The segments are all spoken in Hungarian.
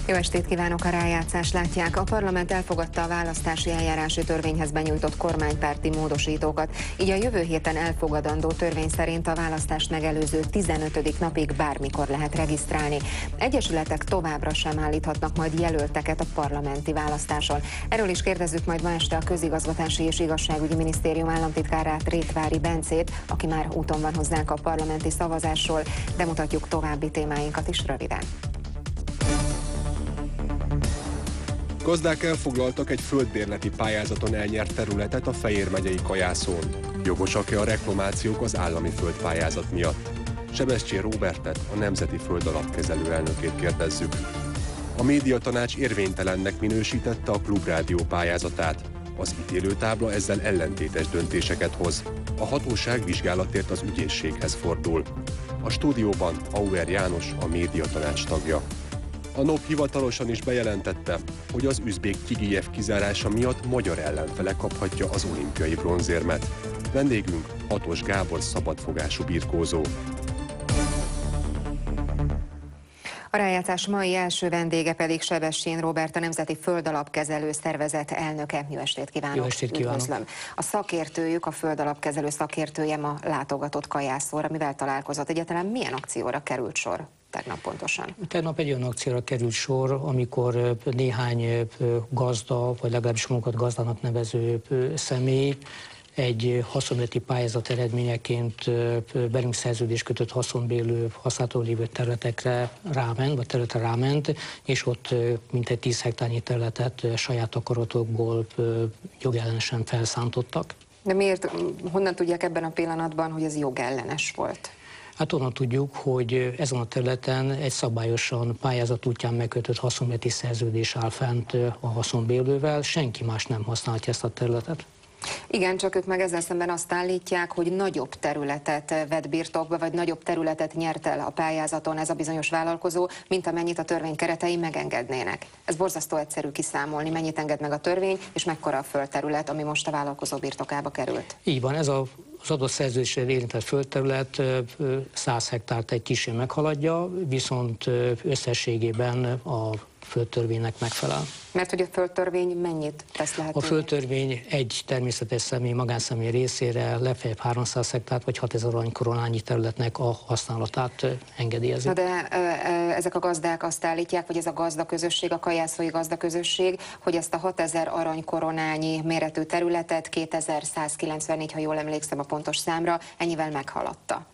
Jó estét kívánok, a rájátszást látják. A parlament elfogadta a választási eljárási törvényhez benyújtott kormánypárti módosítókat, így a jövő héten elfogadandó törvény szerint a választást megelőző 15. napig bármikor lehet regisztrálni. Egyesületek továbbra sem állíthatnak majd jelölteket a parlamenti választáson. Erről is kérdezzük majd ma este a Közigazgatási és Igazságügyi Minisztérium államtitkárát, Rétvári Bencét, aki már úton van hozzánk a parlamenti szavazásról, de mutatjuk további témáinkat is röviden. Gazdák elfoglaltak egy földbérleti pályázaton elnyert területet a Fejér megyei Kajászón. Jogosak-e a reklamációk az állami földpályázat miatt? Sebestyén Róbertet, a Nemzeti Földalapkezelő elnökét kérdezzük. A médiatanács érvénytelennek minősítette a Klubrádió pályázatát. Az ítélőtábla ezzel ellentétes döntéseket hoz. A hatóság vizsgálatért az ügyészséghez fordul. A stúdióban Auer János, a médiatanács tagja. A NOP hivatalosan is bejelentette, hogy az üzbék Kigijev kizárása miatt magyar ellenfele kaphatja az olimpiai bronzérmet. Vendégünk Hatos Gábor szabadfogású birkózó. A rájátszás mai első vendége pedig Sebestyén Róbert, a Nemzeti Földalapkezelő Szervezet elnöke. Jó estét kívánok! Jó estét kívánok! Üdvözlöm. A szakértőjük, a földalapkezelő szakértője ma látogatott Kajászóra. Mivel találkozott? Egyáltalán milyen akcióra került sor tegnap pontosan? Tegnap egy olyan akcióra került sor, amikor néhány gazda, vagy legalábbis magukat gazdának nevező személy egy haszonleti pályázat eredményeként velünk szerződést kötött haszonbérlő, használaton lévő területekre ráment, vagy területre ráment, és ott mintegy 10 hektárnyi területet saját akaratokból jogellenesen felszántottak. De miért, honnan tudják ebben a pillanatban, hogy ez jogellenes volt? Hát onnan tudjuk, hogy ezen a területen egy szabályosan pályázat útján megkötött haszonleti szerződés áll fent a haszonbérlővel, senki más nem használhatja ezt a területet. Igen, csak ők meg ezzel szemben azt állítják, hogy nagyobb területet vett birtokba, vagy nagyobb területet nyert el a pályázaton ez a bizonyos vállalkozó, mint amennyit a törvény keretei megengednének. Ez borzasztó egyszerű kiszámolni, mennyit enged meg a törvény, és mekkora a földterület, ami most a vállalkozó birtokába került. Így van, ez az adott szerződésre érintett földterület 100 hektárt egy kissé meghaladja, viszont összességében a földtörvénynek megfelel. Mert hogy a földtörvény mennyit tesz lehetővé? A földtörvény egy természetes személy, magánszemély részére legfeljebb 300 hektárt vagy 6000 aranykoronányi területnek a használatát engedélyezi. Na de ezek a gazdák azt állítják, hogy ez a gazdaközösség, a kajászói gazdaközösség, hogy ezt a 6000 aranykoronányi méretű területet 2194, ha jól emlékszem a pontos számra, ennyivel meghaladta.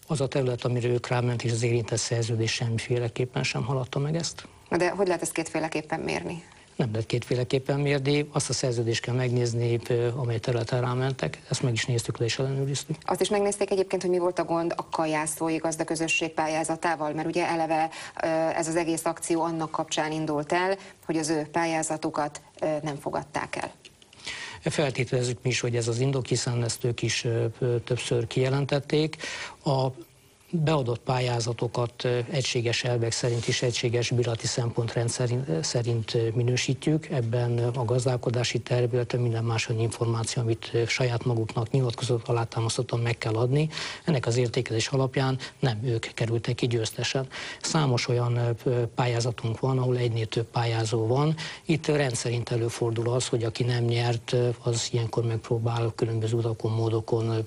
Az a terület, amire ők ráment, és az érintett szerződés semmiféleképpen sem haladta meg ezt. De hogy lehet ezt kétféleképpen mérni? Nem lehet kétféleképpen mérni, azt a szerződést kell megnézni, amely területen rámentek, ezt meg is néztük le és ellenőriztük. Azt is megnézték egyébként, hogy mi volt a gond a kajászói gazdaközösség pályázatával, mert ugye eleve ez az egész akció annak kapcsán indult el, hogy az ő pályázatukat nem fogadták el. Feltételezzük mi is, hogy ez az indok, hiszen ezt ők is többször kijelentették. A beadott pályázatokat egységes elvek szerint és egységes bírálati szempontrend szerint minősítjük. Ebben a gazdálkodási terv, illetve minden más információ, amit saját maguknak nyilatkozott, alátámasztottan meg kell adni. Ennek az értékelés alapján nem ők kerültek ki győztesen. Számos olyan pályázatunk van, ahol egynél több pályázó van. Itt rendszerint előfordul az, hogy aki nem nyert, az ilyenkor megpróbál különböző utakon, módokon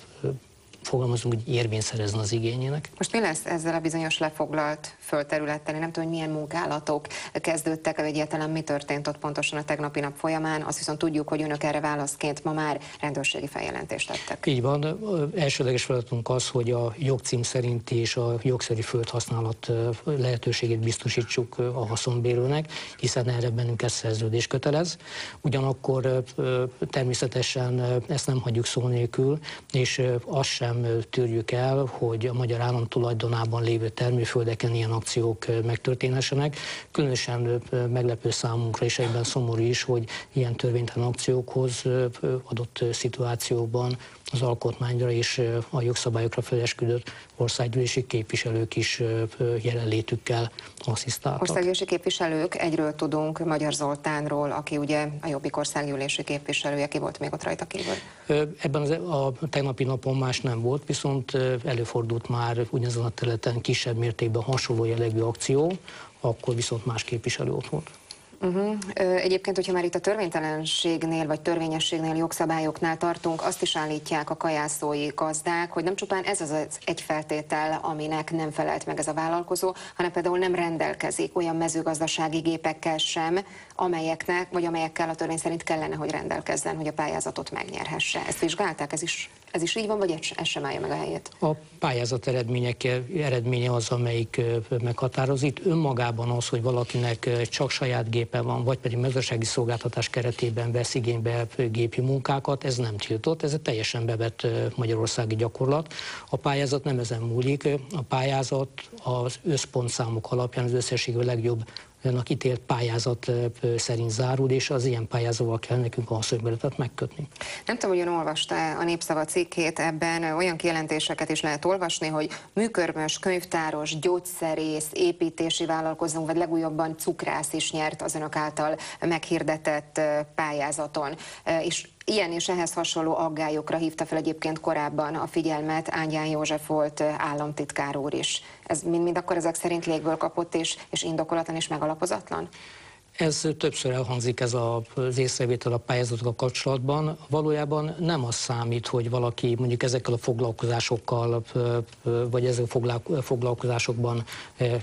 fogalmazunk, hogy érvényt szerezni az igényének. Most mi lesz ezzel a bizonyos lefoglalt földterülettel? Én nem tudom, hogy milyen munkálatok kezdődtek, vagy egyáltalán mi történt ott pontosan a tegnapi nap folyamán. Azt viszont tudjuk, hogy önök erre válaszként ma már rendőrségi feljelentést tettek. Így van. Elsődleges feladatunk az, hogy a jogcím szerint és a jogszerű földhasználat lehetőségét biztosítsuk a haszonbérlőnek, hiszen erre bennünket szerződés kötelez. Ugyanakkor természetesen ezt nem hagyjuk szó nélkül, és azt sem tűrjük el, hogy a magyar állam tulajdonában lévő termőföldeken ilyen akciók megtörténhessenek. Különösen meglepő számunkra, és egyben szomorú is, hogy ilyen törvénytelen akciókhoz adott szituációkban az alkotmányra és a jogszabályokra felesküdött országgyűlési képviselők is jelenlétükkel asszisztáltak. Országgyűlési képviselők, egyről tudunk, Magyar Zoltánról, aki ugye a Jobbik országgyűlési képviselője, ki volt még ott rajta kívül? Ebben a tegnapi napon más nem volt, viszont előfordult már ugyanazon a területen kisebb mértékben hasonló jellegű akció, akkor viszont más képviselő ott volt. Egyébként, hogyha már itt a törvénytelenségnél vagy törvényességnél, jogszabályoknál tartunk, azt is állítják a kajászói gazdák, hogy nem csupán ez az egy feltétel, aminek nem felelt meg ez a vállalkozó, hanem például nem rendelkezik olyan mezőgazdasági gépekkel sem, amelyekkel a törvény szerint kellene, hogy rendelkezzen, hogy a pályázatot megnyerhesse. Ezt vizsgálták? Ez is így van, vagy ez sem állja meg a helyét? A pályázat eredménye az, amelyik meghatározik. Önmagában az, hogy valakinek csak saját gépe van, vagy pedig mezőgazdasági szolgáltatás keretében vesz igénybe gépi munkákat, ez nem tiltott, ez egy teljesen bevett magyarországi gyakorlat. A pályázat nem ezen múlik, a pályázat az összpontszámok alapján az összességű legjobb ítélt pályázat szerint zárul, és az ilyen pályázóval kell nekünk a haszonbérletet megkötni. Nem tudom, hogy ön olvasta a Népszava cikkét, ebben olyan kijelentéseket is lehet olvasni, hogy műkörmös, könyvtáros, gyógyszerész, építési vállalkozó, vagy legújabban cukrász is nyert az önök által meghirdetett pályázaton. És ilyen és ehhez hasonló aggályokra hívta fel egyébként korábban a figyelmet Ángyán József volt államtitkár úr is. Ez mind akkor ezek szerint légből kapott és indokolatlan és megalapozatlan? Ez többször elhangzik, ez az észrevétel a pályázatokkal kapcsolatban. Valójában nem az számít, hogy valaki mondjuk ezekkel a foglalkozásokkal, vagy ezek a foglalkozásokban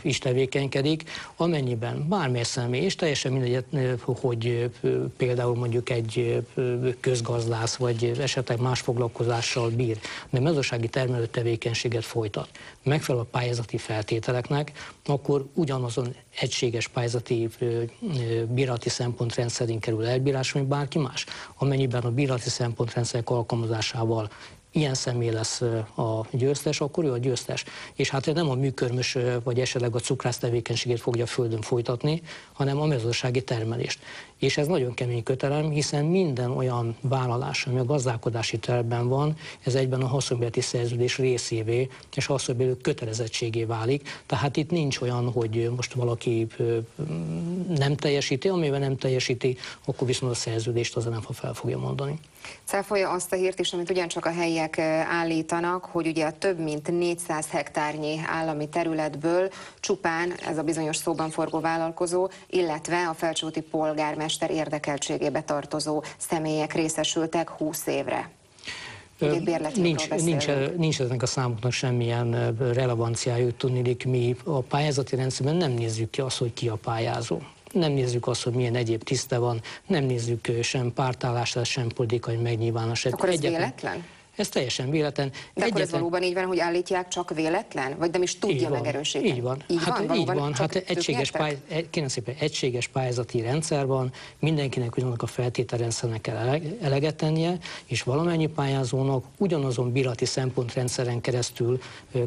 is tevékenykedik, amennyiben bármely személy, és teljesen mindegy, hogy például mondjuk egy közgazdász, vagy esetleg más foglalkozással bír, de mezőgazdasági termelő tevékenységet folytat, megfelel a pályázati feltételeknek, akkor ugyanazon egységes pályázati bírálati szempontrendszerén kerül elbírásra, mint bárki más. Amennyiben a bírálati szempontrendszerek alkalmazásával ilyen személy lesz a győztes, akkor ő a győztes. És hát nem a műkörmös vagy esetleg a cukrász tevékenységét fogja a földön folytatni, hanem a mezőgazdasági termelést. És ez nagyon kemény kötelem, hiszen minden olyan vállalás, ami a gazdálkodási tervben van, ez egyben a haszonbérleti szerződés részévé és haszonbérlő kötelezettségé válik. Tehát itt nincs olyan, hogy most valaki nem teljesíti, amivel nem teljesíti, akkor viszont a szerződést az nem fel fogja mondani. Cáfolja azt a hírt is, amit ugyancsak a helyiek állítanak, hogy ugye a több mint 400 hektárnyi állami területből csupán ez a bizonyos szóban forgó vállalkozó, illetve a felsőúti polgármester érdekeltségébe tartozó személyek részesültek 20 évre. Nincs eznek a számoknak semmilyen relevanciájuk, tudniillik, mi a pályázati rendszerben nem nézzük ki azt, hogy ki a pályázó. Nem nézzük azt, hogy milyen egyéb tiszte van, nem nézzük sem pártállást, sem politikai megnyilvánulását. Akkor ez véletlen? Ez teljesen véletlen. De akkor ez valóban így van, hogy állítják, csak véletlen? Vagy nem is tudja megerősíteni? Így van. Hát egységes pályázati rendszer van, mindenkinek ugyanak a feltételrendszernek kell eleget tennie, és valamennyi pályázónak ugyanazon bírálati szempontrendszeren keresztül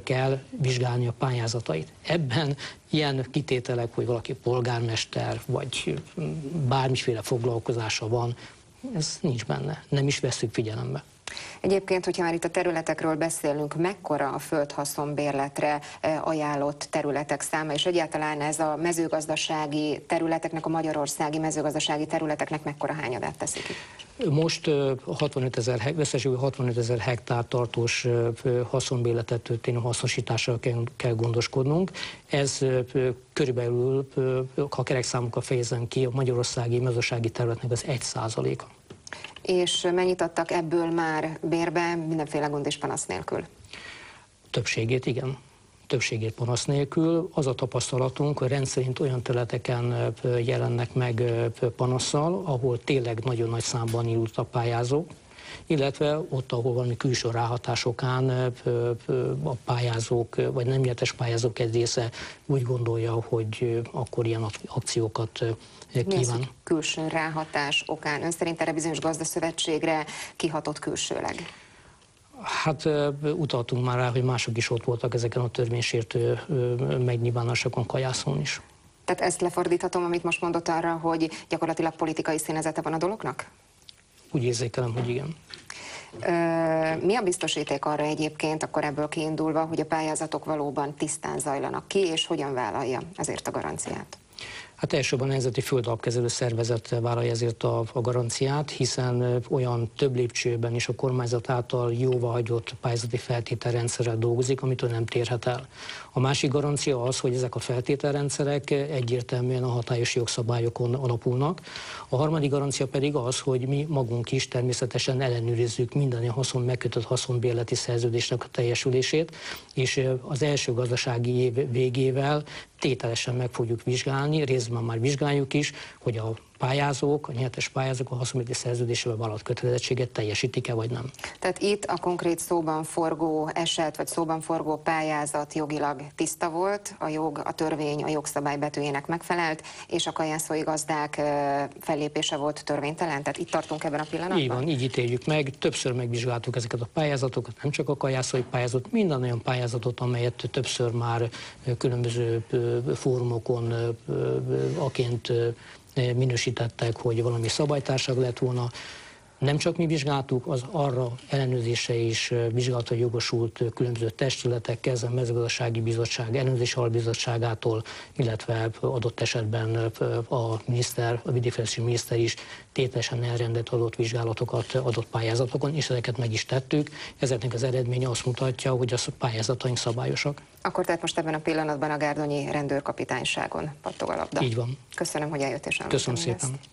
kell vizsgálni a pályázatait. Ebben ilyen kitételek, hogy valaki polgármester, vagy bármiféle foglalkozása van, ez nincs benne, nem is vesszük figyelembe. Egyébként, hogyha már itt a területekről beszélünk, mekkora a földhaszonbérletre ajánlott területek száma, és egyáltalán ez a mezőgazdasági területeknek, a magyarországi mezőgazdasági területeknek mekkora hányadát teszik ki? Most 65 000 hektár tartós haszonbérletet történő hasznosításra kell gondoskodnunk. Ez körülbelül, ha kerekszámokkal fejezem ki, a magyarországi mezőgazdasági területnek az 1%-a. És mennyit adtak ebből már bérbe, mindenféle gond és panasz nélkül? Többségét, igen. Többségét panasz nélkül. Az a tapasztalatunk, hogy rendszerint olyan területeken jelennek meg panasszal, ahol tényleg nagyon nagy számban indult a pályázók, illetve ott, ahol valami külső ráhatásokán a pályázók, vagy nem nyertes pályázók egy része úgy gondolja, hogy akkor ilyen akciókat kíván. Mi külső ráhatás okán? Ön szerint erre bizonyos gazdaszövetségre kihatott külsőleg? Hát utaltunk már rá, hogy mások is ott voltak ezeken a törvénysértő megnyilvánulásokon, Kajászon is. Tehát ezt lefordíthatom, amit most mondott arra, hogy gyakorlatilag politikai színezete van a dolognak? Úgy érzékelem, hogy igen. Mi a biztosíték arra egyébként, akkor ebből kiindulva, hogy a pályázatok valóban tisztán zajlanak ki, és hogyan vállalja ezért a garanciát? Hát elsősorban a Nemzeti Földalapkezelő Szervezet vállalja ezért a garanciát, hiszen olyan több lépcsőben is a kormányzat által jóváhagyott pályázati feltételrendszerrel dolgozik, amitől nem térhet el. A másik garancia az, hogy ezek a feltételrendszerek egyértelműen a hatályos jogszabályokon alapulnak. A harmadik garancia pedig az, hogy mi magunk is természetesen ellenőrizzük minden megkötött haszonbérleti szerződésnek a teljesülését, és az első gazdasági év végével tételesen meg fogjuk vizsgálni, részben már vizsgáljuk is, hogy a pályázók, a nyertes pályázók a haszonbérleti szerződésével vállalt kötelezettséget teljesítik-e vagy nem. Tehát itt a konkrét szóban forgó eset, vagy szóban forgó pályázat jogilag tiszta volt, a jog, a törvény, a jogszabály betűjének megfelelt, és a kajászói gazdák fellépése volt törvénytelen? Tehát itt tartunk ebben a pillanatban? Így van, így ítéljük meg. Többször megvizsgáltuk ezeket a pályázatokat, nem csak a kajászói pályázatot, minden olyan pályázatot, amelyet többször már különböző fórumokon aként minősítettek, hogy valami szabálytárság lett volna. Nem csak mi vizsgáltuk, az arra ellenőrzése is vizsgálata jogosult különböző testületek, kezdve a Mezőgazdasági Bizottság, Ellenőrzési Albizottságától, illetve adott esetben a vidékfejlesztési miniszter is tételesen elrendelt adott vizsgálatokat adott pályázatokon, és ezeket meg is tettük. Ezeknek az eredménye azt mutatja, hogy a pályázataink szabályosak. Akkor tehát most ebben a pillanatban a gárdonyi rendőrkapitányságon pattog a labda. Így van. Köszönöm, hogy eljött és elmondta. Köszönöm szépen. Ezt.